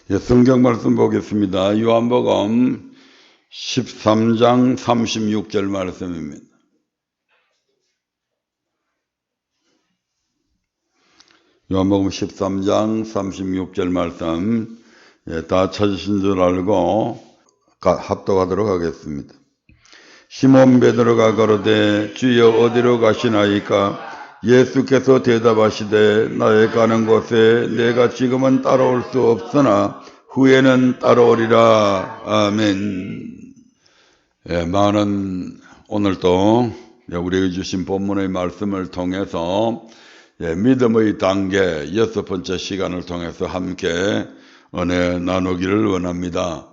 예, 성경 말씀 보겠습니다. 요한복음 13장 36절 말씀입니다. 요한복음 13장 36절 말씀, 다 찾으신 줄 알고 합독하도록 하겠습니다. 시몬 베드로가 가로되 주여 어디로 가시나이까? 예수께서 대답하시되 나의 가는 곳에 내가 지금은 따라올 수 없으나 후에는 따라오리라. 아멘. 많은 오늘도 우리에게 주신 본문의 말씀을 통해서 믿음의 단계 6번째 시간을 통해서 함께 은혜 나누기를 원합니다.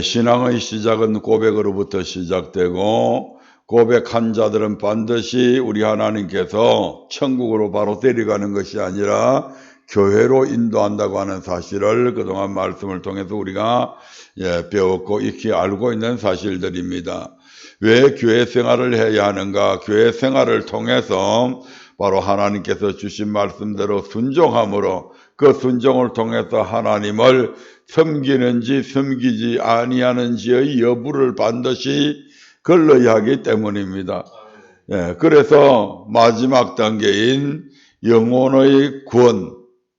신앙의 시작은 고백으로부터 시작되고 고백한 자들은 반드시 우리 하나님께서 천국으로 바로 데려가는 것이 아니라 교회로 인도한다고 하는 사실을 그동안 말씀을 통해서 우리가 배웠고 익히 알고 있는 사실들입니다. 왜 교회 생활을 해야 하는가? 교회 생활을 통해서 바로 하나님께서 주신 말씀대로 순종함으로 그 순종을 통해서 하나님을 섬기는지 섬기지 아니하는지의 여부를 반드시 걸러야 하기 때문입니다. 그래서 마지막 단계인 영혼의 구원,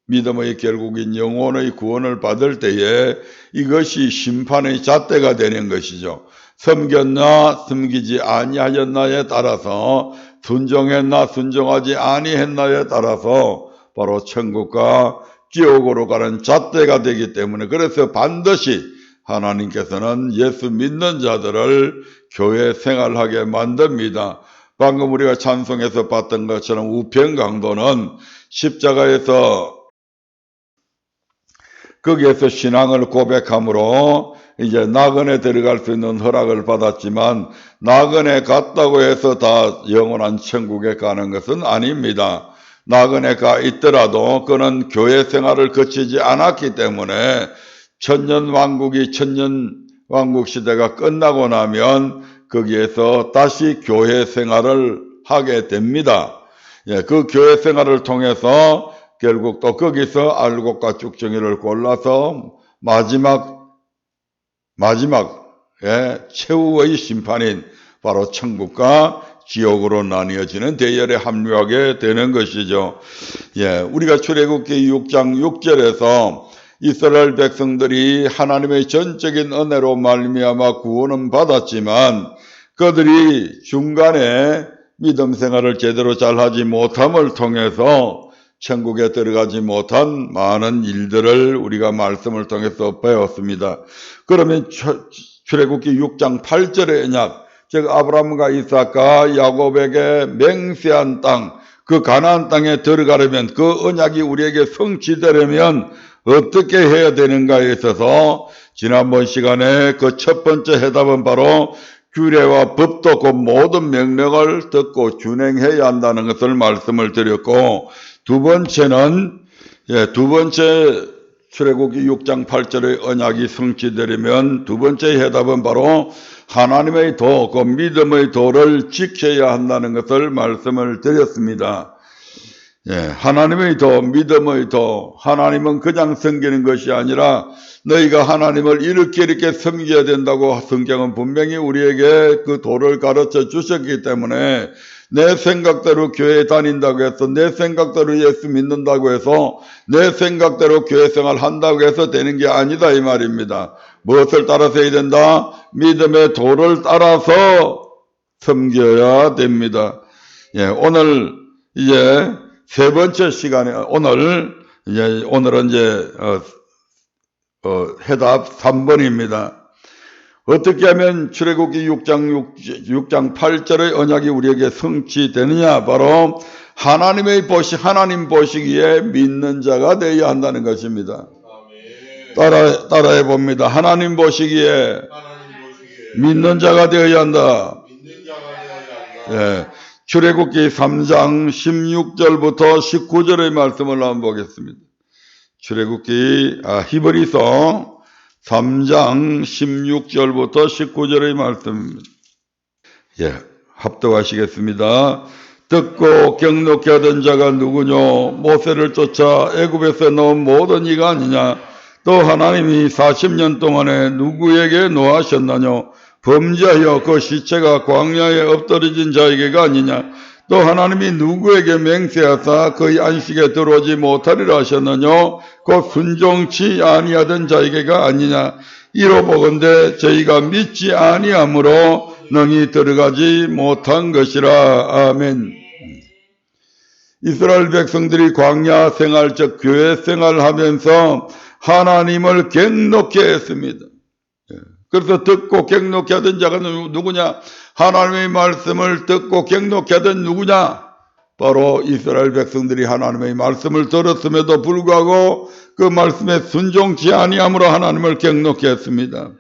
믿음의 결국인 영혼의 구원을 받을 때에 이것이 심판의 잣대가 되는 것이죠. 섬겼나 섬기지 아니하였나에 따라서, 순종했나 순종하지 아니했나에 따라서 바로 천국과 지옥으로 가는 잣대가 되기 때문에, 그래서 반드시 하나님께서는 예수 믿는 자들을 교회 생활하게 만듭니다. 방금 우리가 찬송에서 봤던 것처럼 우편강도는 십자가에서 거기에서 신앙을 고백함으로 이제 낙원에 들어갈 수 있는 허락을 받았지만, 낙원에 갔다고 해서 다 영원한 천국에 가는 것은 아닙니다. 낙원에 가 있더라도 그는 교회 생활을 거치지 않았기 때문에 천년왕국 시대가 끝나고 나면 거기에서 다시 교회 생활을 하게 됩니다. 그 교회 생활을 통해서 결국 또 거기서 알곡과 쭉정이를 골라서 마지막 최후의 심판인 바로 천국과 지옥으로 나뉘어지는 대열에 합류하게 되는 것이죠. 우리가 출애굽기 6장 6절에서 이스라엘 백성들이 하나님의 전적인 은혜로 말미암아 구원은 받았지만 그들이 중간에 믿음 생활을 제대로 잘하지 못함을 통해서 천국에 들어가지 못한 많은 일들을 우리가 말씀을 통해서 배웠습니다. 그러면 출애굽기 6장 8절의 언약, 즉 아브라함과 이삭과 야곱에게 맹세한 땅, 그 가나안 땅에 들어가려면, 그 언약이 우리에게 성취되려면 어떻게 해야 되는가에 있어서 지난번 시간에 그 첫 번째 해답은 바로 규례와 법도 그 모든 명령을 듣고 준행해야 한다는 것을 말씀을 드렸고, 두 번째 출애굽기 6장 8절의 언약이 성취되려면 두 번째 해답은 바로 하나님의 도, 그 믿음의 도를 지켜야 한다는 것을 말씀을 드렸습니다. 하나님의 도, 믿음의 도, 하나님은 그냥 섬기는 것이 아니라 너희가 하나님을 이렇게 섬겨야 된다고 성경은 분명히 우리에게 그 도를 가르쳐 주셨기 때문에 내 생각대로 교회 다닌다고 해서, 내 생각대로 예수 믿는다고 해서, 내 생각대로 교회 생활 한다고 해서 되는 게 아니다 이 말입니다. 무엇을 따라서 해야 된다? 믿음의 도를 따라서 섬겨야 됩니다. 오늘 이제 세 번째 시간에 오늘은 이제 해답 3번입니다. 어떻게 하면 출애굽기 6장 8절의 언약이 우리에게 성취되느냐? 바로 하나님 보시기에 믿는 자가 되어야 한다는 것입니다. 따라해 봅니다. 하나님 보시기에 믿는 자가 되어야 한다. 출애굽기 3장 16절부터 19절의 말씀을 한번 보겠습니다. 히브리서 3장 16절부터 19절의 말씀입니다. 합독하시겠습니다. 듣고 경록케 하던 자가 누구뇨? 모세를 쫓아 애굽에서 넣은 모든 이가 아니냐? 또 하나님이 40년 동안에 누구에게 노하셨나뇨? 범죄하여 그 시체가 광야에 엎드러진 자에게가 아니냐? 또 하나님이 누구에게 맹세하사 그의 안식에 들어오지 못하리라 하셨느뇨? 곧 순종치 아니하던 자에게가 아니냐? 이로 보건대 저희가 믿지 아니함으로 능히 들어가지 못한 것이라. 아멘. 이스라엘 백성들이 광야 생활, 즉 교회 생활하면서 하나님을 갱노케 했습니다. 그래서 듣고 갱노케 하던 자가 누구냐? 하나님의 말씀을 듣고 갱노케 하던 누구냐? 바로 이스라엘 백성들이 하나님의 말씀을 들었음에도 불구하고 그 말씀에 순종치 아니함으로 하나님을 갱노케 했습니다.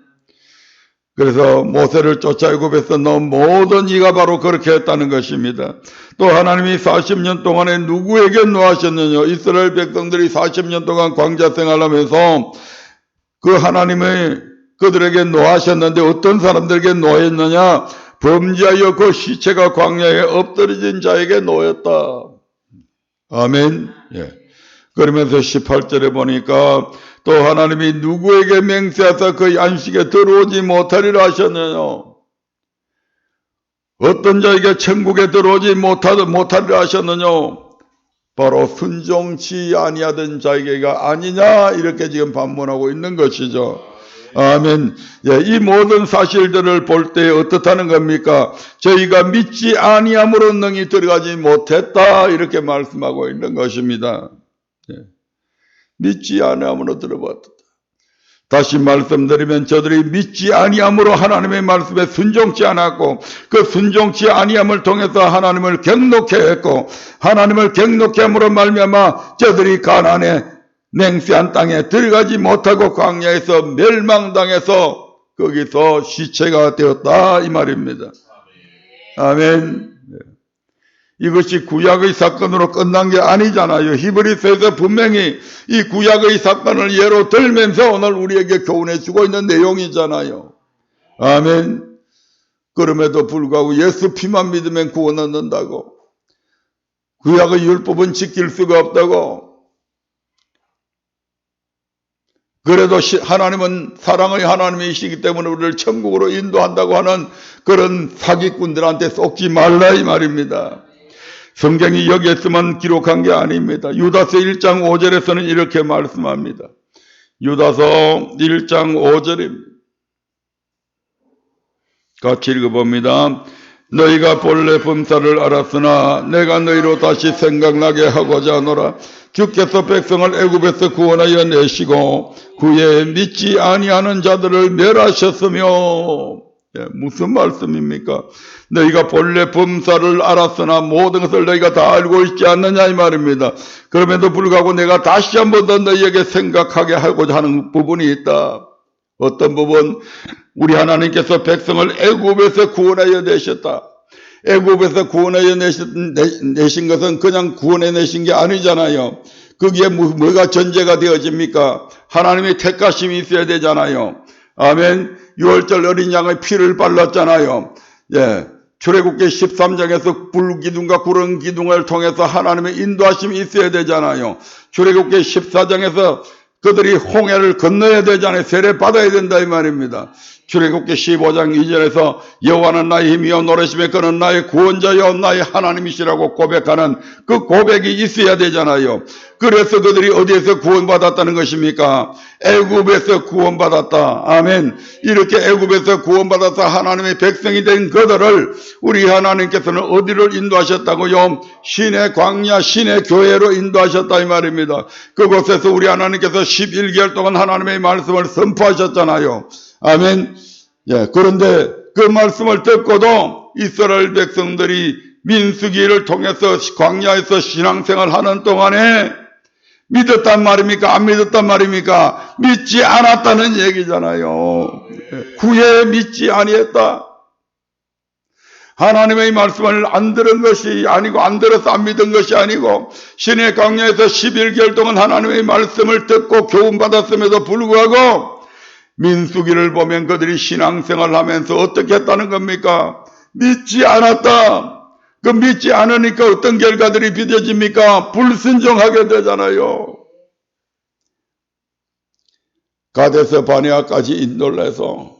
그래서 모세를 쫓아 애굽에서 넣은 모든 이가 바로 그렇게 했다는 것입니다. 또 하나님이 40년 동안에 누구에게 노하셨느냐? 이스라엘 백성들이 40년 동안 광야 생활하면서 그 하나님의 그들에게 노하셨는데 어떤 사람들에게 노했느냐? 범죄하여 그 시체가 광야에 엎드러진 자에게 노했다. 아멘. 예. 그러면서 18절에 보니까 또 하나님이 누구에게 맹세하사 그의 안식에 들어오지 못하리라 하셨느냐? 어떤 자에게 천국에 들어오지 못하리라 하셨느냐? 바로 순종치 아니하던 자에게가 아니냐? 이렇게 지금 반문하고 있는 것이죠. 아멘. 예, 이 모든 사실들을 볼 때 어떻다는 겁니까? 저희가 믿지 아니함으로 능히 들어가지 못했다. 이렇게 말씀하고 있는 것입니다. 예. 믿지 아니함으로 들어봤다. 다시 말씀드리면 저들이 믿지 아니함으로 하나님의 말씀에 순종치 않았고 그 순종치 아니함을 통해서 하나님을 갱노케 했고 하나님을 갱노케 함으로 말미암아 저들이 가나안의 맹세한 땅에 들어가지 못하고 광야에서 멸망당해서 거기서 시체가 되었다 이 말입니다. 아멘. 이것이 구약의 사건으로 끝난 게 아니잖아요. 히브리서에서 분명히 이 구약의 사건을 예로 들면서 오늘 우리에게 교훈해 주고 있는 내용이잖아요. 아멘. 그럼에도 불구하고 예수 피만 믿으면 구원 얻는다고. 구약의 율법은 지킬 수가 없다고. 그래도 하나님은 사랑의 하나님이시기 때문에 우리를 천국으로 인도한다고 하는 그런 사기꾼들한테 속지 말라 이 말입니다. 성경이 여기에서만 기록한 게 아닙니다. 유다서 1장 5절에서는 이렇게 말씀합니다. 유다서 1장 5절입니다. 같이 읽어봅니다. 너희가 본래 범사를 알았으나 내가 너희로 다시 생각나게 하고자 하노라. 주께서 백성을 애굽에서 구원하여 내시고 그에 믿지 아니하는 자들을 멸하셨으며. 예, 무슨 말씀입니까? 너희가 본래 범사를 알았으나 모든 것을 너희가 다 알고 있지 않느냐 이 말입니다. 그럼에도 불구하고 내가 다시 한 번 더 너희에게 생각하게 하고자 하는 부분이 있다. 어떤 부분? 우리 하나님께서 백성을 애굽에서 구원하여 내셨다. 애굽에서 구원하여 내신 것은 그냥 구원해 내신 게 아니잖아요. 거기에 뭐가 전제가 되어집니까? 하나님의 택하심이 있어야 되잖아요. 아멘. 6월절 어린 양의 피를 발랐잖아요. 예. 출애굽기 13장에서 불기둥과 구름 기둥을 통해서 하나님의 인도하심이 있어야 되잖아요. 출애굽기 14장에서 그들이 홍해를 건너야 되잖아요. 세례 받아야 된다 이 말입니다. 출애굽기 15장 2절에서 여호와는 나의 힘이요 노래심에 그는 나의 구원자요 나의 하나님이시라고 고백하는 그 고백이 있어야 되잖아요. 그래서 그들이 어디에서 구원받았다는 것입니까? 애굽에서 구원받았다. 아멘. 이렇게 애굽에서 구원받아서 하나님의 백성이 된 그들을 우리 하나님께서는 어디를 인도하셨다고요? 신의 광야, 신의 교회로 인도하셨다 이 말입니다. 그곳에서 우리 하나님께서 11개월 동안 하나님의 말씀을 선포하셨잖아요. 아멘. 예, 그런데 그 말씀을 듣고도 이스라엘 백성들이 민수기를 통해서 광야에서 신앙생활 하는 동안에 믿었단 말입니까? 안 믿었단 말입니까? 믿지 않았다는 얘기잖아요. 구에 믿지 아니했다. 하나님의 말씀을 안 들은 것이 아니고 안 들어서 안 믿은 것이 아니고 신의 광야에서 11개월 동안 하나님의 말씀을 듣고 교훈받았음에도 불구하고 민수기를 보면 그들이 신앙생활을 하면서 어떻게 했다는 겁니까? 믿지 않았다. 그 믿지 않으니까 어떤 결과들이 빚어집니까? 불순종하게 되잖아요. 가데스 바네아까지 인도를 해서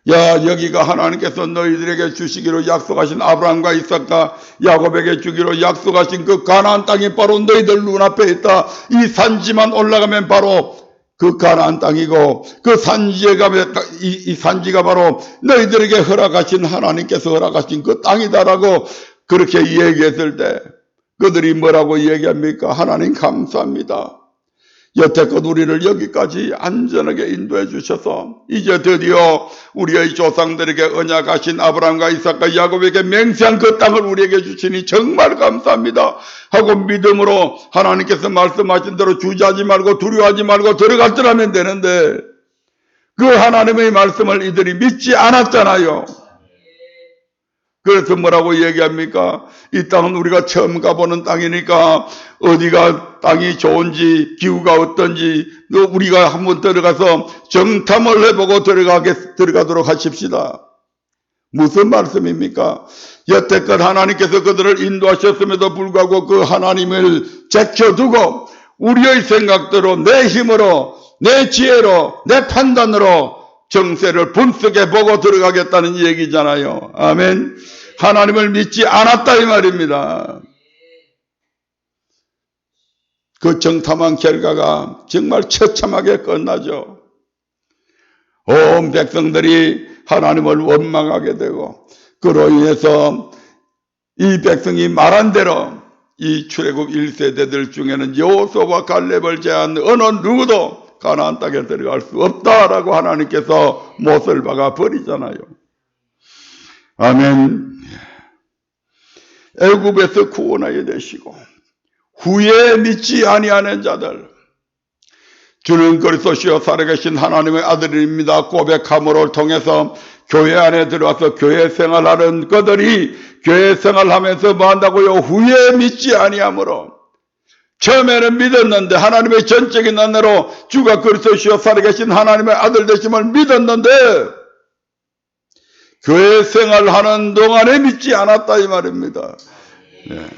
야, 여기가 하나님께서 너희들에게 주시기로 약속하신 아브라함과 이삭과 야곱에게 주기로 약속하신 그 가나안 땅이 바로 너희들 눈앞에 있다. 이 산지만 올라가면 바로 그 가나안 땅이고 그 산지에 가면 이 산지가 바로 너희들에게 허락하신 하나님께서 허락하신 그 땅이다라고 그렇게 얘기했을 때 그들이 뭐라고 얘기합니까? 하나님 감사합니다. 여태껏 우리를 여기까지 안전하게 인도해 주셔서 이제 드디어 우리의 조상들에게 언약하신 아브라함과 이삭과 야곱에게 맹세한 그 땅을 우리에게 주시니 정말 감사합니다 하고 믿음으로 하나님께서 말씀하신 대로 주저하지 말고 두려워하지 말고 들어갔더라면 되는데 그 하나님의 말씀을 이들이 믿지 않았잖아요. 그래서 뭐라고 얘기합니까? 이 땅은 우리가 처음 가보는 땅이니까 어디가 땅이 좋은지 기후가 어떤지 우리가 한번 들어가서 정탐을 해보고 들어가도록 하십시다. 무슨 말씀입니까? 여태껏 하나님께서 그들을 인도하셨음에도 불구하고 그 하나님을 제쳐두고 우리의 생각대로 내 힘으로 내 지혜로 내 판단으로 정세를 분석해 보고 들어가겠다는 얘기잖아요. 아멘. 하나님을 믿지 않았다 이 말입니다. 그 정탐한 결과가 정말 처참하게 끝나죠. 온 백성들이 하나님을 원망하게 되고 그로 인해서 이 백성이 말한 대로 이 출애굽 1세대들 중에는 여호수아와 갈렙을 제한 어느 누구도 가나안 땅에 들어갈 수 없다라고 하나님께서 못을 박아 버리잖아요. 아멘. 애굽에서 구원하여 되시고 후에 믿지 아니하는 자들 주는 그리스도시요 살아계신 하나님의 아들입니다 고백함으로 통해서 교회 안에 들어와서 교회 생활하는 그들이 교회 생활하면서 뭐 한다고요? 후에 믿지 아니하므로 처음에는 믿었는데 하나님의 전적인 은혜로 주가 그리스도시요 살아계신 하나님의 아들 되심을 믿었는데 교회 생활하는 동안에 믿지 않았다 이 말입니다. 네.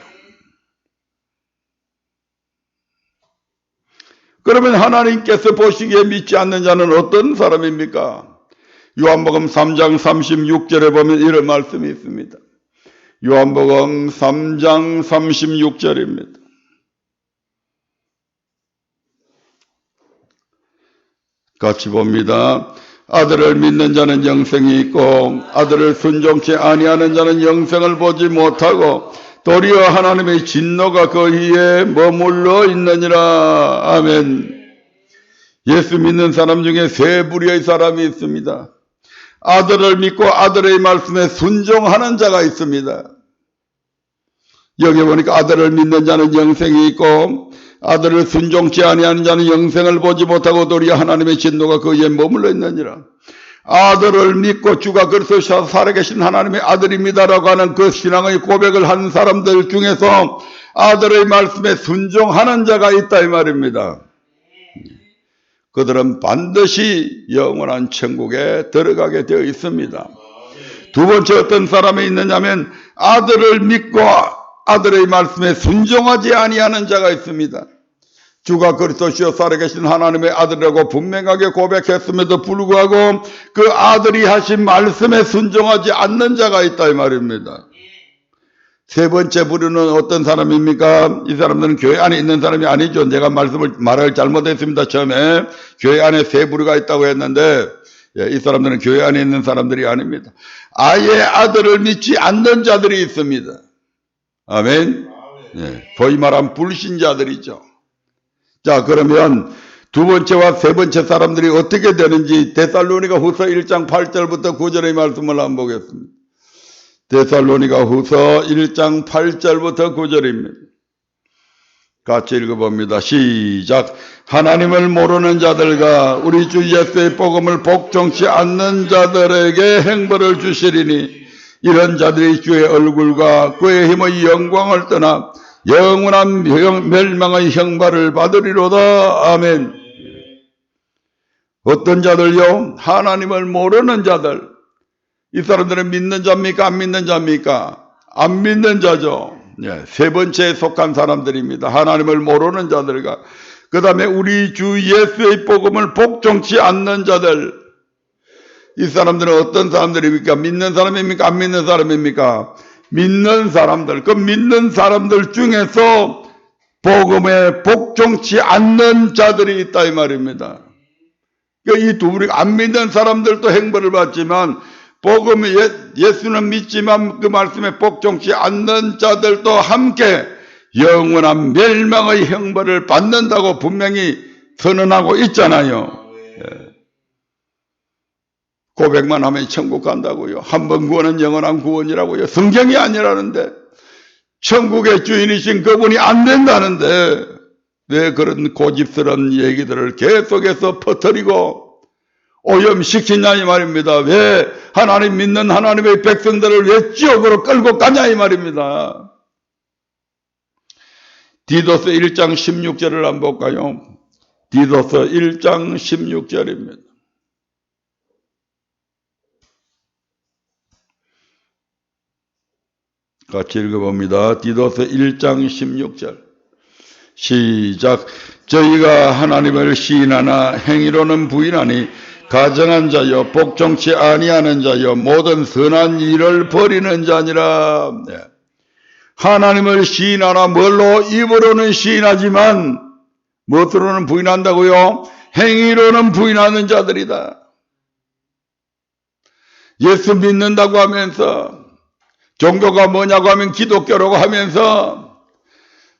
그러면 하나님께서 보시기에 믿지 않는 자는 어떤 사람입니까? 요한복음 3장 36절에 보면 이런 말씀이 있습니다. 요한복음 3장 36절입니다. 같이 봅니다. 아들을 믿는 자는 영생이 있고 아들을 순종치 아니하는 자는 영생을 보지 못하고 도리어 하나님의 진노가 그희에 머물러 있느니라. 아멘. 예수 믿는 사람 중에 세 부류의 사람이 있습니다. 아들을 믿고 아들의 말씀에 순종하는 자가 있습니다. 여기 보니까 아들을 믿는 자는 영생이 있고 아들을 순종치 아니하는 자는 영생을 보지 못하고 도리어 하나님의 진노가 그에 머물러 있느니라. 아들을 믿고 주가 그리스도 살아계신 하나님의 아들입니다라고 하는 그 신앙의 고백을 한 사람들 중에서 아들의 말씀에 순종하는 자가 있다 이 말입니다. 그들은 반드시 영원한 천국에 들어가게 되어 있습니다. 두 번째 어떤 사람이 있느냐면 아들을 믿고 아들의 말씀에 순종하지 아니하는 자가 있습니다. 주가 그리스도시요 살아계신 하나님의 아들이라고 분명하게 고백했음에도 불구하고 그 아들이 하신 말씀에 순종하지 않는 자가 있다 이 말입니다. 세 번째 부류는 어떤 사람입니까? 이 사람들은 교회 안에 있는 사람이 아니죠. 내가 말을 잘못했습니다. 처음에 교회 안에 세 부류가 있다고 했는데 이 사람들은 교회 안에 있는 사람들이 아닙니다. 아예 아들을 믿지 않는 자들이 있습니다. 아멘. 소위 말하면 불신자들이죠. 자, 그러면 두 번째와 세 번째 사람들이 어떻게 되는지 데살로니가 후서 1장 8절부터 9절의 말씀을 한번 보겠습니다. 데살로니가 후서 1장 8절부터 9절입니다. 같이 읽어봅니다. 시작. 하나님을 모르는 자들과 우리 주 예수의 복음을 복종치 않는 자들에게 행벌을 주시리니 이런 자들이 주의 얼굴과 그의 힘의 영광을 떠나 영원한 멸망의 형벌을 받으리로다. 아멘. 어떤 자들요? 하나님을 모르는 자들. 이 사람들은 믿는 자입니까? 안 믿는 자입니까? 안 믿는 자죠. 세 번째에 속한 사람들입니다. 하나님을 모르는 자들과 그 다음에 우리 주 예수의 복음을 복종치 않는 자들, 이 사람들은 어떤 사람들입니까? 믿는 사람입니까? 안 믿는 사람입니까? 믿는 사람들. 그 믿는 사람들 중에서 복음에 복종치 않는 자들이 있다 이 말입니다. 이 두 우리가 안 믿는 사람들도 행벌을 받지만 복음에 예수는 믿지만 그 말씀에 복종치 않는 자들도 함께 영원한 멸망의 형벌을 받는다고 분명히 선언하고 있잖아요. 고백만 하면 천국 간다고요. 한 번 구원은 영원한 구원이라고요. 성경이 아니라는데, 천국의 주인이신 그분이 안 된다는데 왜 그런 고집스러운 얘기들을 계속해서 퍼뜨리고 오염시키냐 이 말입니다. 왜 하나님 믿는 하나님의 백성들을 왜 지옥으로 끌고 가냐 이 말입니다. 디도서 1장 16절을 한번 볼까요? 디도서 1장 16절입니다. 같이 읽어봅니다. 디도서 1장 16절 시작. 저희가 하나님을 시인하나 행위로는 부인하니 가정한 자여 복종치 아니하는 자여 모든 선한 일을 버리는 자니라. 하나님을 시인하나 뭘로? 입으로는 시인하지만 무엇으로는 부인한다고요? 행위로는 부인하는 자들이다. 예수 믿는다고 하면서 종교가 뭐냐고 하면 기독교라고 하면서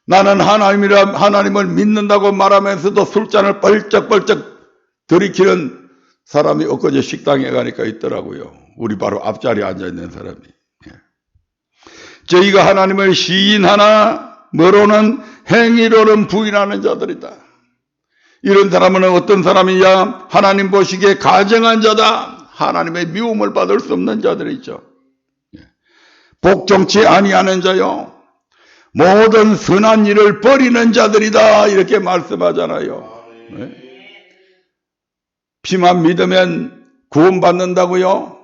나는 하나님을 믿는다고 말하면서도 술잔을 뻘쩍뻘쩍 들이키는 사람이 엊그제 식당에 가니까 있더라고요. 우리 바로 앞자리에 앉아있는 사람이. 저희가 하나님을 시인하나 뭐로는 행위로는 부인하는 자들이다. 이런 사람은 어떤 사람이냐? 하나님 보시기에 가정한 자다. 하나님의 미움을 받을 수 없는 자들이죠. 복종치 아니하는 자요 모든 선한 일을 버리는 자들이다 이렇게 말씀하잖아요. 피만 믿으면 구원받는다고요?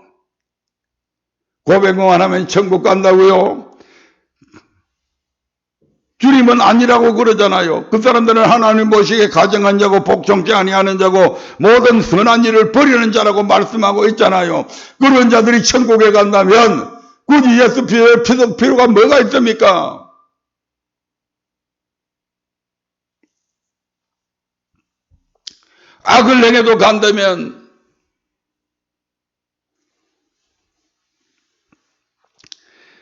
고백만 하면 천국 간다고요? 주님은 아니라고 그러잖아요. 그 사람들은 하나님 보시기에 가정한 자고 복종치 아니하는 자고 모든 선한 일을 버리는 자라고 말씀하고 있잖아요. 그런 자들이 천국에 간다면 굳이 예수 필요가 뭐가 있습니까? 악을 행해도 간다면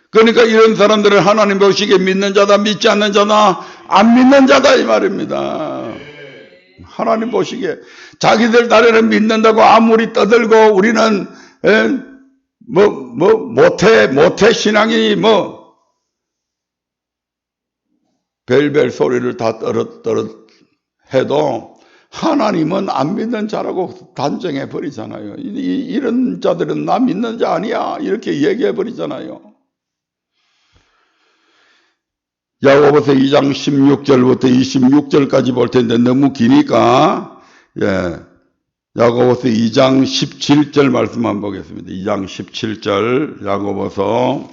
그러니까 이런 사람들은 하나님 보시기에 믿는 자다 믿지 않는 자다 안 믿는 자다 이 말입니다. 하나님 보시기에 자기들 나라는 믿는다고 아무리 떠들고 우리는 모태 신앙이 별별 소리를 다 해도 하나님은 안 믿는 자라고 단정해 버리잖아요. 이런 자들은 나 믿는 자 아니야 이렇게 얘기해 버리잖아요. 야고보서 2장 16절부터 26절까지 볼 텐데 너무 기니까 야고보서 2장 17절 말씀 한번 보겠습니다. 2장 17절 야고보서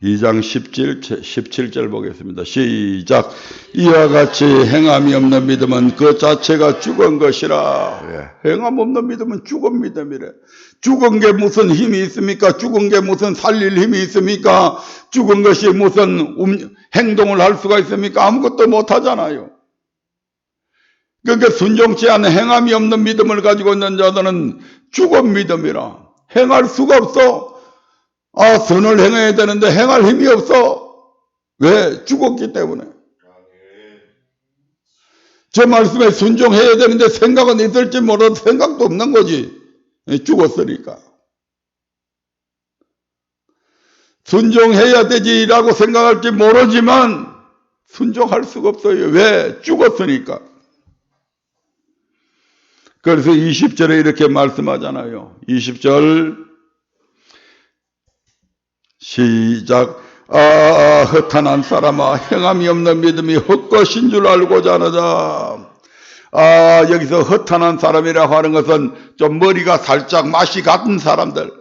2장 17절 보겠습니다. 시작. 이와 같이 행함이 없는 믿음은 그 자체가 죽은 것이라. 행함 없는 믿음은 죽은 믿음이래. 죽은 게 무슨 힘이 있습니까? 죽은 게 무슨 살릴 힘이 있습니까? 죽은 것이 무슨 행동을 할 수가 있습니까? 아무것도 못하잖아요. 그러니까 순종치 않은 행함이 없는 믿음을 가지고 있는 자들은 죽은 믿음이라. 행할 수가 없어. 선을 행해야 되는데 행할 힘이 없어. 왜? 죽었기 때문에. 제 말씀에 순종해야 되는데 생각은 있을지 몰라도 생각도 없는 거지. 죽었으니까. 순종해야 되지라고 생각할지 모르지만 순종할 수가 없어요. 왜? 죽었으니까. 그래서 20절에 이렇게 말씀하잖아요. 20절 시작. 허탄한 사람아 행함이 없는 믿음이 헛것인 줄 알고자 하느냐. 여기서 허탄한 사람이라고 하는 것은 좀 머리가 살짝 맛이 같은 사람들,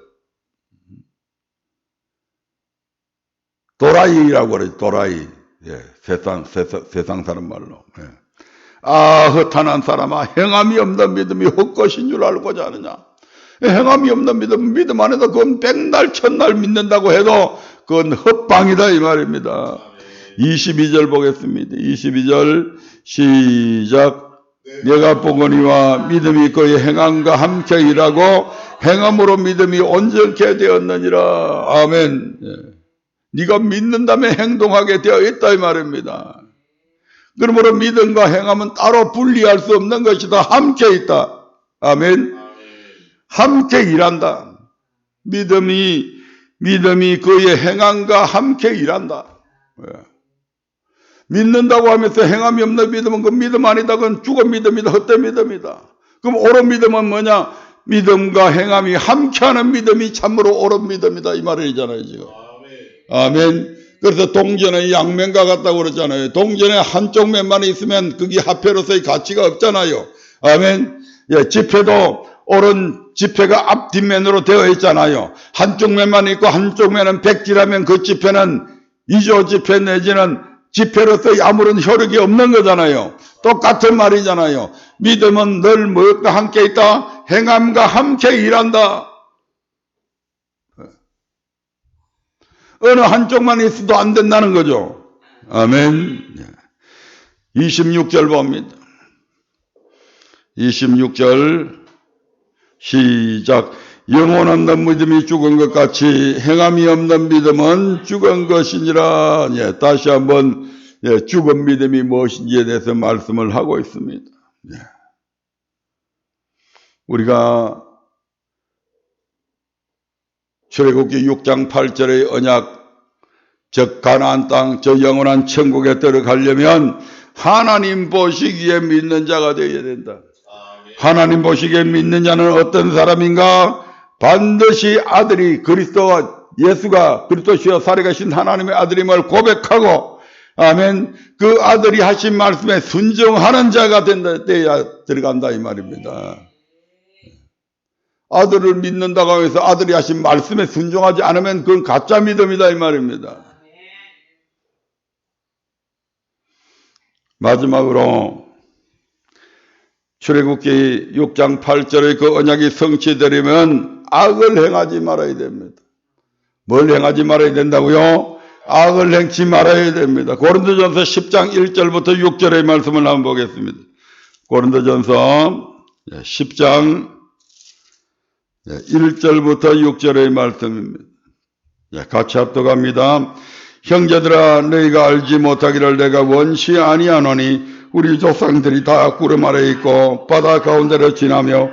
도라이라고 그러죠. 도라이. 예, 세상 사람 말로. 예. 아, 허탄한 사람아, 행함이 없는 믿음이 헛것인 줄 알고자 하느냐. 행함이 없는 믿음 안에서 그건 백날 천날 믿는다고 해도 그건 헛방이다 이 말입니다. 22절 보겠습니다. 22절 시작. 내가 보거니와 믿음이 그의 행함과 함께 일하고 행함으로 믿음이 온전케 되었느니라. 아멘. 네가 믿는다면 행동하게 되어 있다 이 말입니다. 그러므로 믿음과 행함은 따로 분리할 수 없는 것이다. 함께 있다. 아멘. 함께 일한다. 믿음이 그의 행함과 함께 일한다. 믿는다고 하면서 행함이 없는 믿음은 그 믿음 아니다. 그건 죽은 믿음이다. 헛된 믿음이다. 그럼 옳은 믿음은 뭐냐? 믿음과 행함이 함께하는 믿음이 참으로 옳은 믿음이다. 이 말이잖아요, 지금. 아멘. 그래서 동전의 양면과 같다고 그러잖아요. 동전에 한쪽 면만 있으면 그게 화폐로서의 가치가 없잖아요. 아멘. 예, 지폐도 옳은 지폐가 앞 뒷면으로 되어 있잖아요. 한쪽 면만 있고 한쪽 면은 백지라면 그 지폐는 이조 지폐 내지는 지폐로서의 아무런 효력이 없는 거잖아요. 똑같은 말이잖아요. 믿음은 늘 무엇과 함께 있다? 행함과 함께 일한다. 어느 한쪽만 있어도 안 된다는 거죠. 아멘. 26절 봅니다. 26절 시작. 영혼 없는 믿음이 죽은 것 같이 행함이 없는 믿음은 죽은 것이니라. 예, 다시 한번 죽은 믿음이 무엇인지에 대해서 말씀을 하고 있습니다. 예. 우리가 출애굽기 6장 8절의 언약, 즉 가나안 땅, 저 영원한 천국에 들어가려면 하나님 보시기에 믿는 자가 되어야 된다. 하나님 보시기에 믿는 자는 어떤 사람인가? 반드시 아들이 그리스도와 예수가 그리스도시여 살아계신 하나님의 아들임을 고백하고, 아멘, 그 아들이 하신 말씀에 순종하는 자가 되어야 들어간다 이 말입니다. 아들을 믿는다고 해서 아들이 하신 말씀에 순종하지 않으면 그건 가짜 믿음이다 이 말입니다. 마지막으로 출애굽기 6장 8절의 그 언약이 성취되려면 악을 행하지 말아야 됩니다. 뭘 행하지 말아야 된다고요? 악을 행치 말아야 됩니다. 고린도전서 10장 1절부터 6절의 말씀을 한번 보겠습니다. 고린도전서 10장 1절부터 6절의 말씀입니다. 같이 합독합니다. 형제들아, 너희가 알지 못하기를 내가 원치 아니하노니 우리 조상들이 다 구름 아래 있고 바다 가운데로 지나며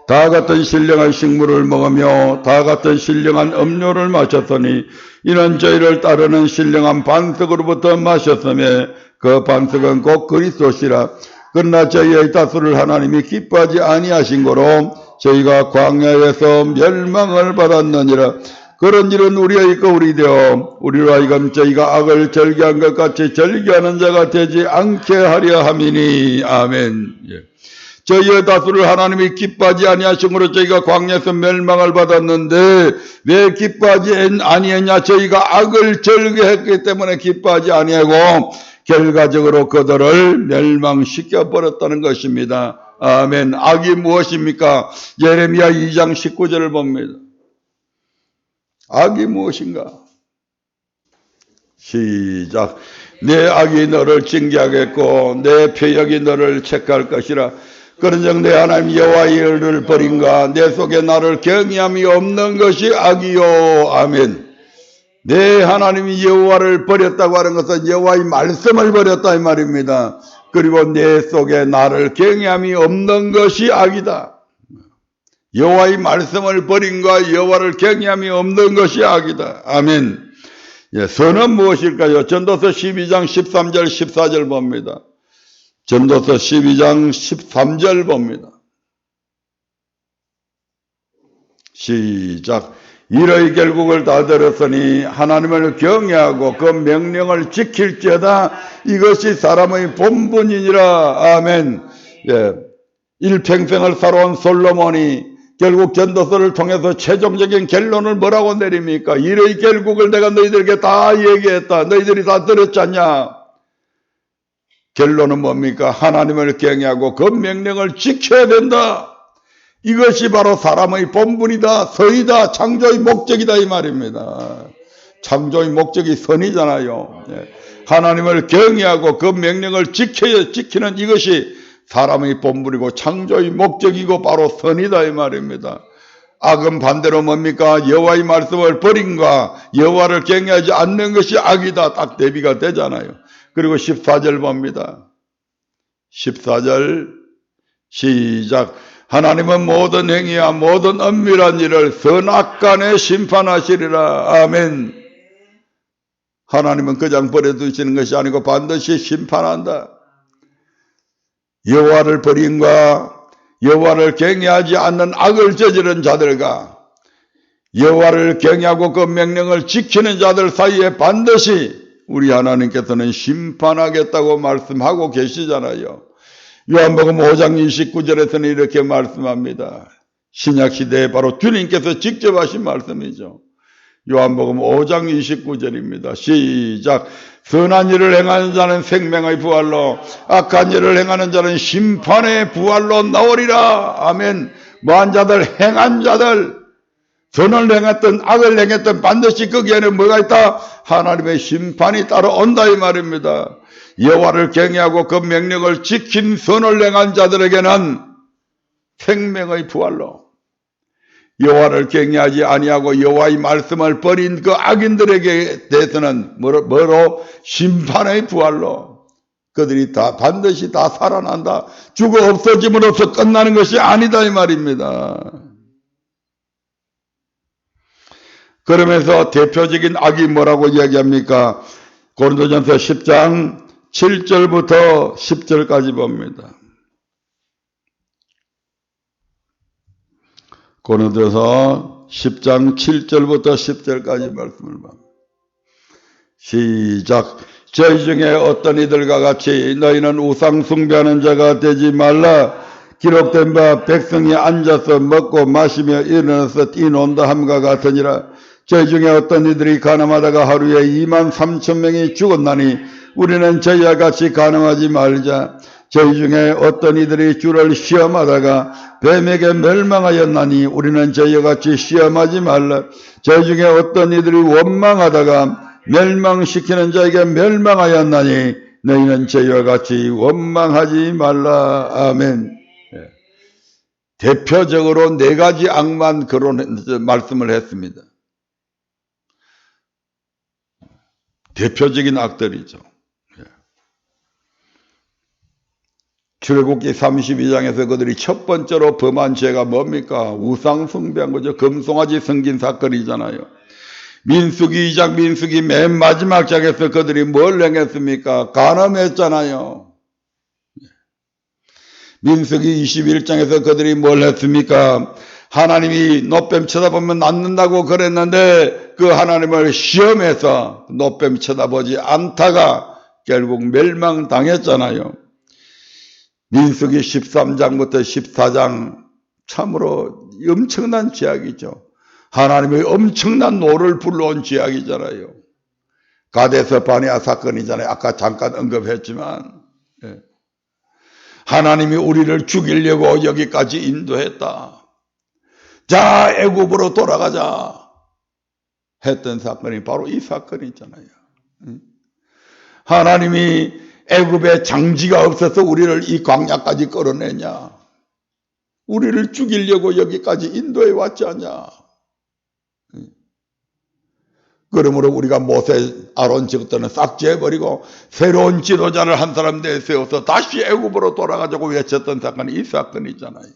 다 같은 신령한 식물을 먹으며 다 같은 신령한 음료를 마셨으니 이는 저희를 따르는 신령한 반석으로부터 마셨으며 그 반석은 곧 그리스도시라. 그러나 저희의 다수를 하나님이 기뻐하지 아니하신 거로 저희가 광야에서 멸망을 받았느니라. 그런 일은 우리의 거울이 되어 우리로 하여금 저희가 악을 절개한 것 같이 절개하는 자가 되지 않게 하려 함이니. 아멘. 저희의 다수를 하나님이 기뻐하지 아니하심으로 저희가 광야에서 멸망을 받았는데 왜 기뻐하지 아니했냐? 저희가 악을 절개했기 때문에 기뻐하지 아니하고 결과적으로 그들을 멸망시켜 버렸다는 것입니다. 아멘. 악이 무엇입니까? 예레미야 2장 19절을 봅니다. 악이 무엇인가? 시작. 내 악이 너를 징계하겠고 내 표역이 너를 책할 것이라. 그런즉 내 하나님 여호와의 일을 버린가? 내 속에 나를 경외함이 없는 것이 악이요. 아멘. 내 하나님이 여호와를 버렸다고 하는 것은 여호와의 말씀을 버렸다 이 말입니다. 그리고 내 속에 나를 경외함이 없는 것이 악이다. 여호와의 말씀을 버린과 여호와를 경외함이 없는 것이 악이다. 아멘. 선은 무엇일까요? 전도서 12장 13절 14절 봅니다. 전도서 12장 13절 봅니다. 시작. 이의 결국을 다 들었으니 하나님을 경외하고 그 명령을 지킬지어다. 이것이 사람의 본분이니라. 아멘. 일평생을 살아온 솔로몬이 결국 전도서를 통해서 최종적인 결론을 뭐라고 내립니까? 이의 결국을 내가 너희들에게 다 얘기했다. 너희들이 다 들었지 않냐? 결론은 뭡니까? 하나님을 경외하고 그 명령을 지켜야 된다. 이것이 바로 사람의 본분이다, 선이다, 창조의 목적이다 이 말입니다. 창조의 목적이 선이잖아요. 하나님을 경외하고 그 명령을 지키는 이것이 사람의 본분이고 창조의 목적이고 바로 선이다 이 말입니다. 악은 반대로 뭡니까? 여호와의 말씀을 버린과 여호와를 경외하지 않는 것이 악이다. 딱 대비가 되잖아요. 그리고 14절 봅니다. 14절 시작. 하나님은 모든 행위와 모든 엄밀한 일을 선악간에 심판하시리라. 아멘. 하나님은 그냥 버려두시는 것이 아니고 반드시 심판한다. 여호와를 버린과 여호와를 경외하지 않는 악을 저지른 자들과 여호와를 경외하고 그 명령을 지키는 자들 사이에 반드시 우리 하나님께서는 심판하겠다고 말씀하고 계시잖아요. 요한복음 5장 29절에서는 이렇게 말씀합니다. 신약시대에 바로 주님께서 직접 하신 말씀이죠. 요한복음 5장 29절입니다. 시작. 선한 일을 행하는 자는 생명의 부활로, 악한 일을 행하는 자는 심판의 부활로 나오리라. 아멘. 뭐한 자들, 행한 자들, 선을 행했던 악을 행했던 반드시 거기에는 뭐가 있다? 하나님의 심판이 따라온다 이 말입니다. 여호와를 경외하고 그 명령을 지킨 선을 행한 자들에게는 생명의 부활로, 여호와를 경외하지 아니하고 여호와의 말씀을 버린 그 악인들에게 대해서는 뭐로? 심판의 부활로. 그들이 다 반드시 다 살아난다. 죽어 없어짐으로써 끝나는 것이 아니다 이 말입니다. 그러면서 대표적인 악이 뭐라고 이야기합니까? 고린도전서 10장 7절부터 10절까지 봅니다. 고린도서 10장 7절부터 10절까지 말씀을 봅니다. 시작. 저희 중에 어떤 이들과 같이 너희는 우상 숭배하는 자가 되지 말라. 기록된 바 백성이 앉아서 먹고 마시며 일어나서 뛰논다 함과 같으니라. 저희 중에 어떤 이들이 가늠하다가 하루에 23,000명이 죽었나니 우리는 저희와 같이 가늠하지 말자. 저희 중에 어떤 이들이 주를 시험하다가 뱀에게 멸망하였나니 우리는 저희와 같이 시험하지 말라. 저희 중에 어떤 이들이 원망하다가 멸망시키는 자에게 멸망하였나니 너희는 저희와 같이 원망하지 말라. 아멘. 대표적으로 4가지 악만 그런 말씀을 했습니다. 대표적인 악들이죠. 출애굽기 32장에서 그들이 첫 번째로 범한 죄가 뭡니까? 우상 숭배한 거죠. 금송아지 성긴 사건이잖아요. 민수기 2장, 민수기 맨 마지막 장에서 그들이 뭘 행했습니까? 간음했잖아요. 민수기 21장에서 그들이 뭘 했습니까? 하나님이 노뱀 쳐다보면 낫는다고 그랬는데 그 하나님을 시험해서 노뱀 쳐다보지 않다가 결국 멸망당했잖아요. 민수기 13장부터 14장 참으로 엄청난 죄악이죠. 하나님의 엄청난 노를 불러온 죄악이잖아요. 가데스 바네아 사건이잖아요. 아까 잠깐 언급했지만 하나님이 우리를 죽이려고 여기까지 인도했다. 자, 애굽으로 돌아가자 했던 사건이 바로 이 사건이잖아요. 하나님이 애굽에 장지가 없어서 우리를 이 광야까지 끌어내냐? 우리를 죽이려고 여기까지 인도해 왔지 않냐? 그러므로 우리가 모세, 아론 적들은 싹지해버리고 새로운 지도자를 한 사람 내세워서 다시 애굽으로 돌아가자고 외쳤던 사건이 이 사건이잖아요.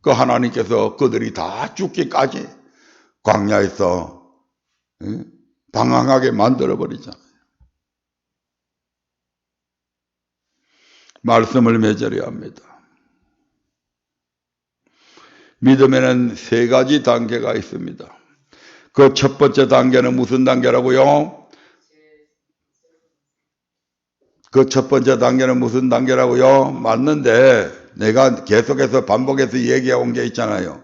그 하나님께서 그들이 다 죽기까지 광야에서 방황하게 만들어버리잖아요. 말씀을 맺으려 합니다. 믿음에는 3가지 단계가 있습니다. 그 첫 번째 단계는 무슨 단계라고요? 그 첫 번째 단계는 무슨 단계라고요? 맞는데 내가 계속해서 반복해서 얘기해 온 게 있잖아요.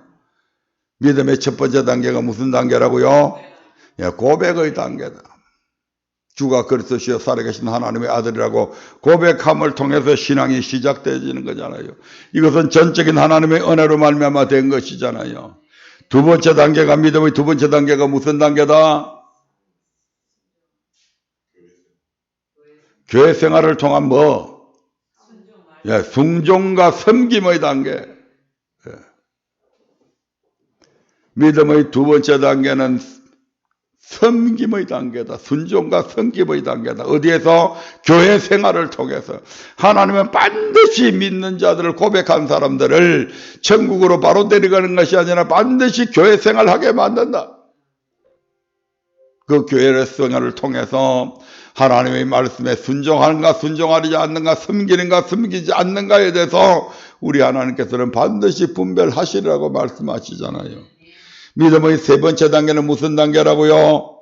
믿음의 첫 번째 단계가 무슨 단계라고요? 예, 고백의 단계다. 주가 그리스도시여 살아계신 하나님의 아들이라고 고백함을 통해서 신앙이 시작되어지는 거잖아요. 이것은 전적인 하나님의 은혜로 말미암아 된 것이잖아요. 두 번째 단계가 믿음의 두 번째 단계가 무슨 단계다? 교회 생활을 통한 뭐? 예, 순종과 섬김의 단계. 예. 믿음의 두 번째 단계는 섬김의 단계다. 순종과 섬김의 단계다. 어디에서? 교회 생활을 통해서. 하나님은 반드시 믿는 자들을 고백한 사람들을 천국으로 바로 데려가는 것이 아니라 반드시 교회 생활하게 만든다. 그 교회 생활을 통해서 하나님의 말씀에 순종하는가 순종하지 않는가 섬기는가 섬기지 않는가에 대해서 우리 하나님께서는 반드시 분별하시리라고 말씀하시잖아요. 믿음의 세 번째 단계는 무슨 단계라고요?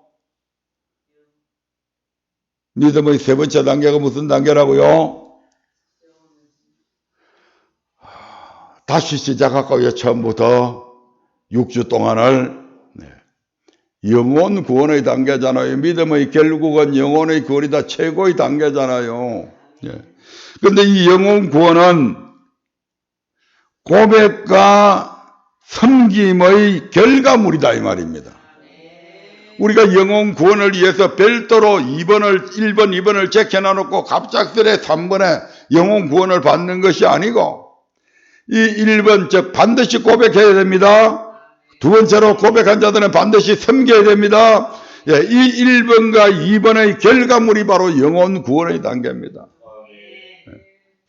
믿음의 세 번째 단계가 무슨 단계라고요? 다시 시작할까요? 처음부터 6주 동안을. 영혼 구원의 단계잖아요. 믿음의 결국은 영혼의 구원이다. 최고의 단계잖아요. 그런데 이 영혼 구원은 고백과 섬김의 결과물이다 이 말입니다. 우리가 영혼 구원을 위해서 별도로 1번, 2번을 제껴놔놓고 갑작스레 3번에 영혼 구원을 받는 것이 아니고 이 1번 즉 반드시 고백해야 됩니다. 두 번째로 고백한 자들은 반드시 섬겨야 됩니다. 예, 이 1번과 2번의 결과물이 바로 영혼 구원의 단계입니다.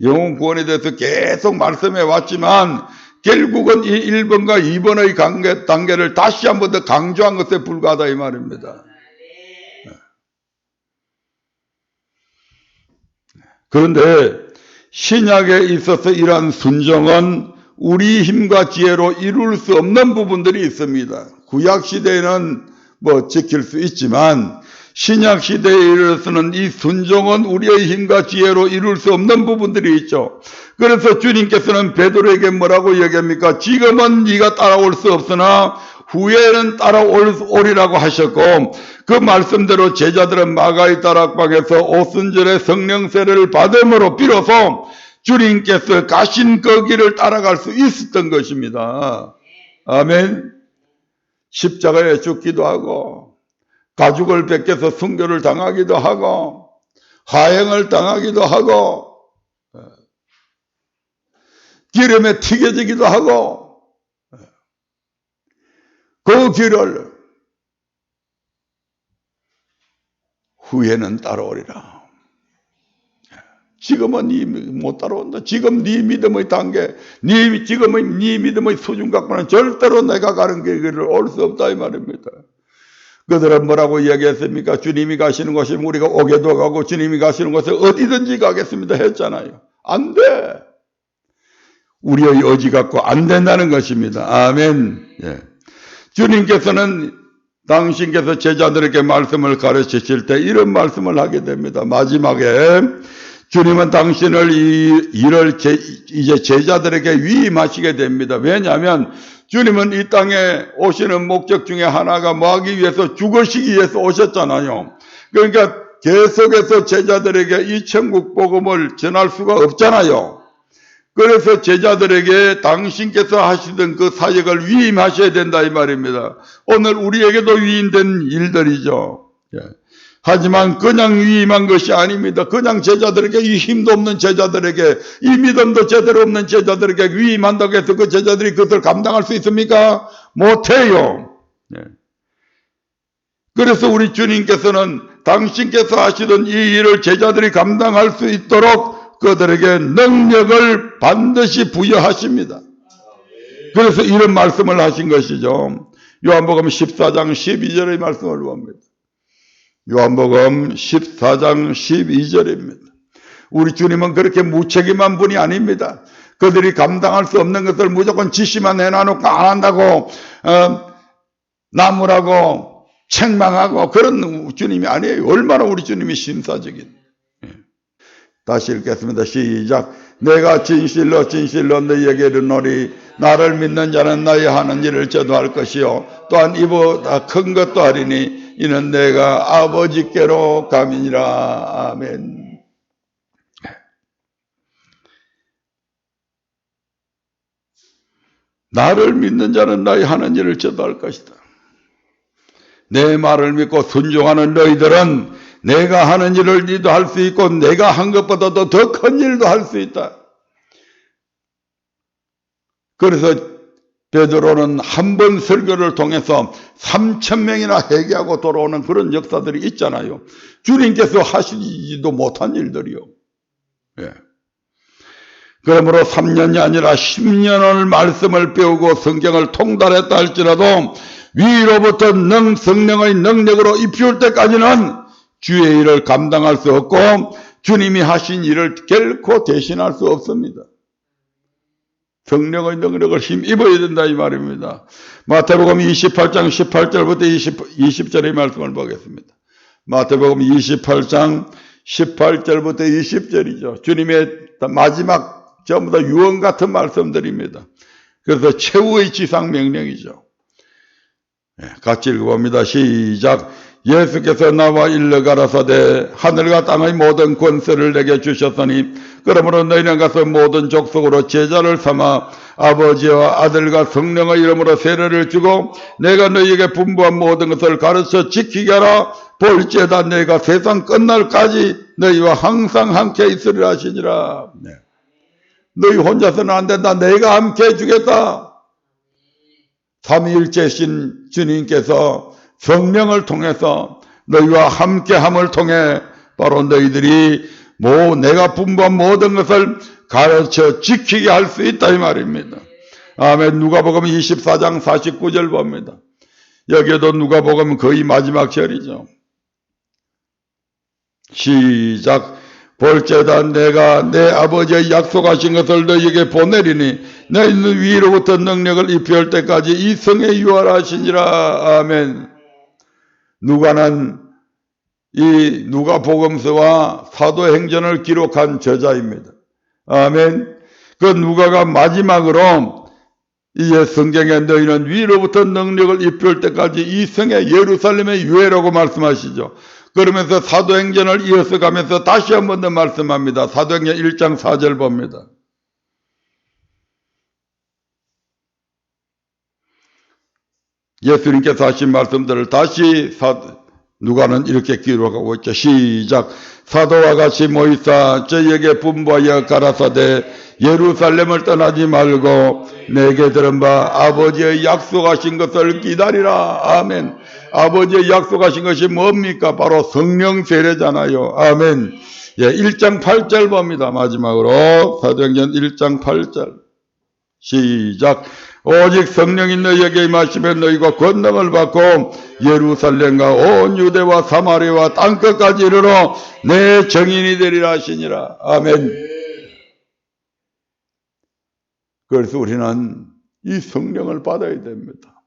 영혼 구원에 대해서 계속 말씀해 왔지만 결국은 이 1번과 2번의 단계를 다시 한 번 더 강조한 것에 불과하다 이 말입니다. 그런데 신약에 있어서 이러한 순종은 우리 힘과 지혜로 이룰 수 없는 부분들이 있습니다. 구약 시대에는 뭐 지킬 수 있지만 신약 시대에 이르러서는 이 순종은 우리의 힘과 지혜로 이룰 수 없는 부분들이 있죠. 그래서 주님께서는 베드로에게 뭐라고 얘기합니까? 지금은 네가 따라올 수 없으나 후에는 따라오리라고 하셨고 그 말씀대로 제자들은 마가의 다락방에서 오순절에 성령 세례를 받음으로 비로소 주님께서 가신 그 길을 따라갈 수 있었던 것입니다. 아멘. 십자가에 죽기도 하고 가죽을 벗겨서 순교를 당하기도 하고 하행을 당하기도 하고 기름에 튀겨지기도 하고 그 길을 후에는 따라오리라. 지금은 못 따라온다. 지금 네 믿음의 단계, 지금의 네 믿음의 수준 갖고는 절대로 내가 가는 길을 올 수 없다 이 말입니다. 그들은 뭐라고 이야기했습니까? 주님이 가시는 곳이 우리가 오게도 가고 주님이 가시는 곳에 어디든지 가겠습니다 했잖아요. 안 돼. 우리의 의지 갖고 안 된다는 것입니다. 아멘. 예. 주님께서는 당신께서 제자들에게 말씀을 가르치실 때 이런 말씀을 하게 됩니다. 마지막에 주님은 당신을 이 일을 이제 제자들에게 위임하시게 됩니다. 왜냐하면 주님은 이 땅에 오시는 목적 중에 하나가 뭐 하기 위해서 죽으시기 위해서 오셨잖아요. 그러니까 계속해서 제자들에게 이 천국 복음을 전할 수가 없잖아요. 그래서 제자들에게 당신께서 하시던 그 사역을 위임하셔야 된다 이 말입니다. 오늘 우리에게도 위임된 일들이죠. 하지만 그냥 위임한 것이 아닙니다. 그냥 제자들에게 이 힘도 없는 제자들에게 이 믿음도 제대로 없는 제자들에게 위임한다고 해서 그 제자들이 그것을 감당할 수 있습니까? 못해요. 그래서 우리 주님께서는 당신께서 하시던 이 일을 제자들이 감당할 수 있도록 그들에게 능력을 반드시 부여하십니다. 그래서 이런 말씀을 하신 것이죠. 요한복음 14장 12절의 말씀을 봅니다. 요한복음 14장 12절입니다. 우리 주님은 그렇게 무책임한 분이 아닙니다. 그들이 감당할 수 없는 것을 무조건 지시만 해놔놓고 안 한다고 나무라고 책망하고 그런 주님이 아니에요. 얼마나 우리 주님이 심사적인. 다시 읽겠습니다. 시작. 내가 진실로 진실로 너희에게 이르노니 나를 믿는 자는 나의 하는 일을 저도 할 것이요 또한 이보다 큰 것도 하리니 이는 내가 아버지께로 감이니라. 아멘. 나를 믿는 자는 나의 하는 일을 저도 할 것이다. 내 말을 믿고 순종하는 너희들은 내가 하는 일을 너희도 할 수 있고 내가 한 것보다도 더 큰 일도 할 수 있다. 그래서 베드로는 한 번 설교를 통해서 3,000명이나 회개하고 돌아오는 그런 역사들이 있잖아요. 주님께서 하시지도 못한 일들이요. 예. 그러므로 3년이 아니라 10년을 말씀을 배우고 성경을 통달했다 할지라도 위로부터 성령의 능력으로 입혀올 때까지는 주의 일을 감당할 수 없고 주님이 하신 일을 결코 대신할 수 없습니다. 성령의 능력을 힘입어야 된다 이 말입니다. 마태복음 28장 18절부터 20절의 말씀을 보겠습니다. 마태복음 28장 18절부터 20절이죠. 주님의 마지막 전부 다 유언 같은 말씀들입니다. 그래서 최후의 지상 명령이죠. 같이 읽어봅니다. 시작. 예수께서 나와 일러 가라사대 하늘과 땅의 모든 권세를 내게 주셨으니 그러므로 너희는 가서 모든 족속으로 제자를 삼아 아버지와 아들과 성령의 이름으로 세례를 주고 내가 너희에게 분부한 모든 것을 가르쳐 지키게 하라. 볼지에다 내가 세상 끝날까지 너희와 항상 함께 있으리라 하시니라. 너희 혼자서는 안 된다. 내가 함께 해주겠다. 삼위일체신 주님께서 성령을 통해서 너희와 함께함을 통해 바로 너희들이 내가 분부한 모든 것을 가르쳐 지키게 할 수 있다 이 말입니다. 아멘. 누가복음 24장 49절 봅니다. 여기에도 누가복음 거의 마지막 절이죠. 시작. 볼지어다 내가 내 아버지의 약속하신 것을 너희에게 보내리니 너희는 위로부터 능력을 입혀올 때까지 이 성에 유하라시니라. 아멘. 누가는 이 누가복음서와 사도행전을 기록한 저자입니다. 아멘. 그 누가가 마지막으로 이제 성경에 너희는 위로부터 능력을 입혀올 때까지 이 성에 예루살렘의 유해라고 말씀하시죠. 그러면서 사도행전을 이어서 가면서 다시 한 번 더 말씀합니다. 사도행전 1장 4절 봅니다. 예수님께서 하신 말씀들을 다시 누가는 이렇게 기록하고 있죠. 시작. 사도와 같이 모이사 저희에게 분부하여 가라사대 예루살렘을 떠나지 말고 내게 들은 바 아버지의 약속하신 것을 기다리라. 아멘. 아버지의 약속하신 것이 뭡니까? 바로 성령 세례잖아요. 아멘. 1장 8절 봅니다. 마지막으로 사도행전 1장 8절 시작. 오직 성령이 너희에게 임하시면 너희가 권능을 받고 예루살렘과 온 유대와 사마리아와 땅끝까지 이르러 내 증인이 되리라 하시니라. 아멘. 그래서 우리는 이 성령을 받아야 됩니다.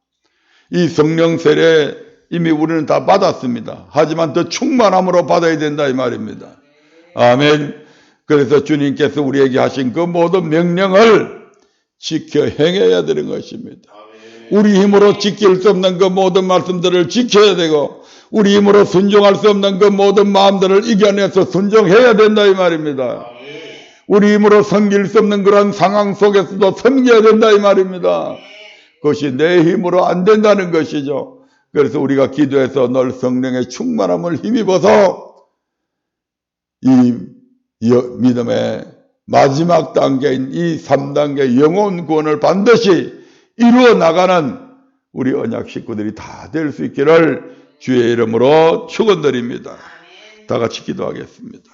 이 성령 세례 이미 우리는 다 받았습니다. 하지만 더 충만함으로 받아야 된다 이 말입니다. 아멘. 그래서 주님께서 우리에게 하신 그 모든 명령을 지켜 행해야 되는 것입니다. 우리 힘으로 지킬 수 없는 그 모든 말씀들을 지켜야 되고 우리 힘으로 순종할 수 없는 그 모든 마음들을 이겨내서 순종해야 된다 이 말입니다. 우리 힘으로 섬길 수 없는 그런 상황 속에서도 섬겨야 된다 이 말입니다. 그것이 내 힘으로 안 된다는 것이죠. 그래서 우리가 기도해서 늘 성령의 충만함을 힘입어서 이 믿음의 마지막 단계인 이 3단계 영혼 구원을 반드시 이루어 나가는 우리 언약 식구들이 다 될 수 있기를 주의 이름으로 축원드립니다. 다 같이 기도하겠습니다.